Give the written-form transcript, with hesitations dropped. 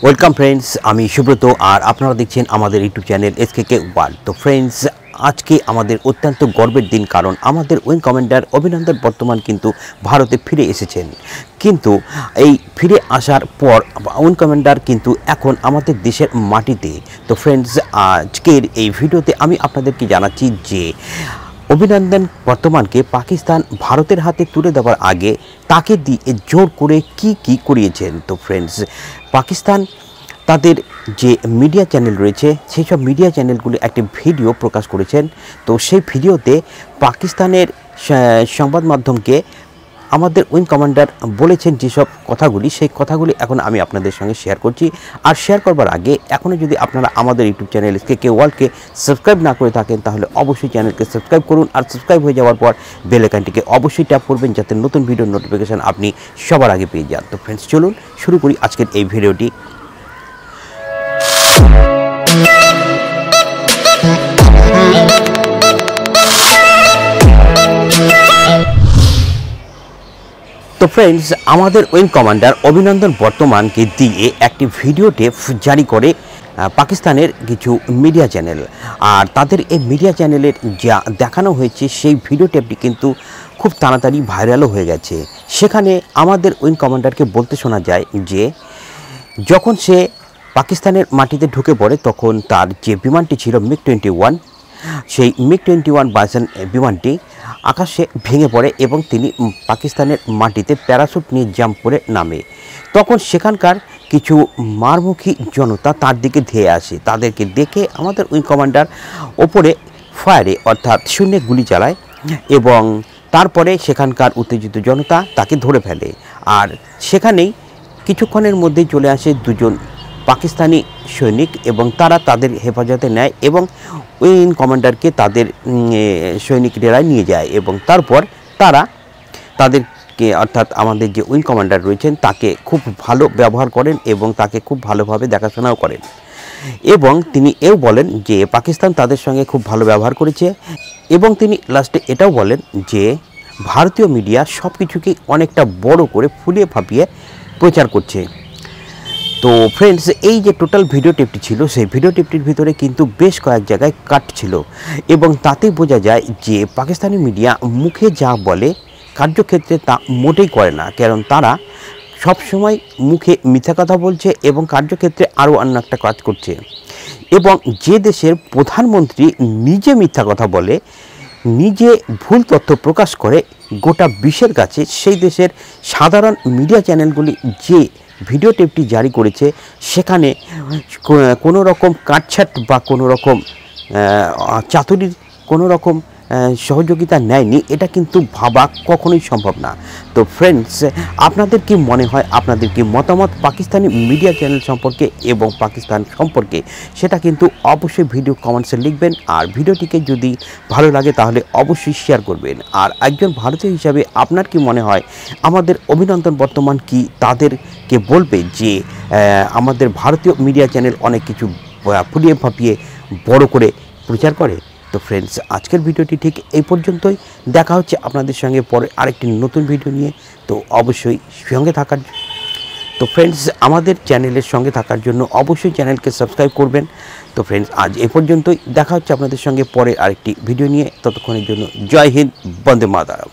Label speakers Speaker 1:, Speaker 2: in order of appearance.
Speaker 1: Welcome friends, আমি সুব্রত আর আপনারা দেখছেন আমাদের ইউটিউব চ্যানেল এসকেকে ওয়ার্ল্ড। তো ফ্রেন্ডস, আজকে আমাদের অত্যন্ত গর্বের দিন, কারণ আমাদের উইং কমান্ডার অভিনন্দন বর্তমান কিন্তু ভারতে ফিরে এসেছেন। কিন্তু এই ফিরে আসার পর উইং কমান্ডার কিন্তু এখন আমাদের দেশের মাটিতে। তো ফ্রেন্ডস, আজকের এই ভিডিওতে আমি আপনাদেরকে জানাচ্ছি যে অভিনন্দন বর্তমানকে পাকিস্তান ভারতের হাতে তুলে দেওয়ার আগে তাকে দিয়ে জোর করে কি করিয়েছেন। তো ফ্রেন্ডস, পাকিস্তান তাদের যে মিডিয়া চ্যানেল রয়েছে সেই সব মিডিয়া চ্যানেলগুলি একটি ভিডিও প্রকাশ করেছেন। তো সেই ভিডিওতে পাকিস্তানের সংবাদ মাধ্যমকে আমাদের উইং কমান্ডার বলেছেন যেসব কথাগুলি, সেই কথাগুলি এখন আমি আপনাদের সঙ্গে শেয়ার করছি। আর শেয়ার করবার আগে এখনও যদি আপনারা আমাদের ইউটিউব চ্যানেল এসকেকে ওয়ার্ল্ডকে সাবস্ক্রাইব না করে থাকেন, তাহলে অবশ্যই চ্যানেলকে সাবস্ক্রাইব করুন। আর সাবস্ক্রাইব হয়ে যাওয়ার পর বেল আইকনটিকে অবশ্যই ট্যাপ করবেন, যাতে নতুন ভিডিওর নোটিফিকেশান আপনি সবার আগে পেয়ে যান। তো ফ্রেন্ডস, চলুন শুরু করি আজকের এই ভিডিওটি। তো ফ্রেন্ডস, আমাদের উইং কমান্ডার অভিনন্দন বর্তমানকে দিয়ে একটি ভিডিও টেপ জারি করে পাকিস্তানের কিছু মিডিয়া চ্যানেল। আর তাদের এই মিডিয়া চ্যানেলের যা দেখানো হয়েছে সেই ভিডিও টেপটি কিন্তু খুব তাড়াতাড়ি ভাইরালও হয়ে গেছে। সেখানে আমাদের উইং কমান্ডারকে বলতে শোনা যায় যে যখন সে পাকিস্তানের মাটিতে ঢুকে পড়ে তখন তার যে বিমানটি ছিল MiG-21, সেই MiG-21 বাইসন বিমানটি আকাশে ভেঙে পড়ে এবং তিনি পাকিস্তানের মাটিতে প্যারাশুট নিয়ে জাম্প করে নামে। তখন সেখানকার কিছু মারমুখী জনতা তার দিকে ধেয়ে আসে। তাদেরকে দেখে আমাদের উইং কমান্ডার ওপরে ফায়ারে অর্থাৎ শূন্যে গুলি চালায় এবং তারপরে সেখানকার উত্তেজিত জনতা তাকে ধরে ফেলে। আর সেখানেই কিছুক্ষণের মধ্যেই চলে আসে দুজন পাকিস্তানি সৈনিক এবং তারা তাদের হেফাজতে নেয় এবং উইং কমান্ডারকে তাদের সৈনিকরা নিয়ে যায় এবং তারপর তারা তাদেরকে অর্থাৎ আমাদের যে উইং কমান্ডার রয়েছেন তাকে খুব ভালো ব্যবহার করেন এবং তাকে খুব ভালোভাবে দেখাশোনাও করেন। এবং তিনি এও বলেন যে পাকিস্তান তাদের সঙ্গে খুব ভালো ব্যবহার করেছে এবং তিনি লাস্টে এটাও বলেন যে ভারতীয় মিডিয়া সব কিছুকেই অনেকটা বড় করে ফুলিয়ে ফাঁপিয়ে প্রচার করছে। তো ফ্রেন্ডস, এই যে টোটাল ভিডিও টেপটি ছিল সেই ভিডিও টেপটির ভিতরে কিন্তু বেশ কয়েক জায়গায় কাট ছিল এবং তাতে বোঝা যায় যে পাকিস্তানি মিডিয়া মুখে যা বলে কার্যক্ষেত্রে তা মোটেই করে না, কারণ তারা সবসময় মুখে মিথ্যা কথা বলছে এবং কার্যক্ষেত্রে আরও অন্য একটা কাজ করছে। এবং যে দেশের প্রধানমন্ত্রী নিজে মিথ্যা কথা বলে, নিজে ভুল তথ্য প্রকাশ করে গোটা বিশ্বের কাছে, সেই দেশের সাধারণ মিডিয়া চ্যানেলগুলি যে ভিডিও টেপটি জারি করেছে সেখানে কোনো রকম কাটছাট বা কোনো রকম চাতুরির কোনো রকম সহযোগিতা নেয়নি, এটা কিন্তু ভাবা কখনোই সম্ভব না। তো ফ্রেন্ডস, আপনাদের কি মনে হয়, আপনাদের কি মতামত পাকিস্তানি মিডিয়া চ্যানেল সম্পর্কে এবং পাকিস্তান সম্পর্কে, সেটা কিন্তু অবশ্যই ভিডিও কমেন্টসে লিখবেন। আর ভিডিওটিকে যদি ভালো লাগে তাহলে অবশ্যই শেয়ার করবেন। আর একজন ভারতীয় হিসাবে আপনার কি মনে হয় আমাদের অভিনন্দন বর্তমান কি তাদেরকে বলবে যে আমাদের ভারতীয় মিডিয়া চ্যানেল অনেক কিছু ফুলিয়ে ফাঁপিয়ে বড় করে প্রচার করে? তো ফ্রেন্ডস, আজকের ভিডিওটি ঠিক এই পর্যন্তই। দেখা হচ্ছে আপনাদের সঙ্গে পরে আরেকটি নতুন ভিডিও নিয়ে। তো অবশ্যই সঙ্গে থাকার ফ্রেন্ডস, আমাদের চ্যানেলের সঙ্গে থাকার জন্য অবশ্যই চ্যানেলকে সাবস্ক্রাইব করবেন। তো ফ্রেন্ডস, আজ এ পর্যন্তই। দেখা হচ্ছে আপনাদের সঙ্গে পরে আরেকটি ভিডিও নিয়ে। ততক্ষণের জন্য জয় হিন্দ, বন্দে মাতরম।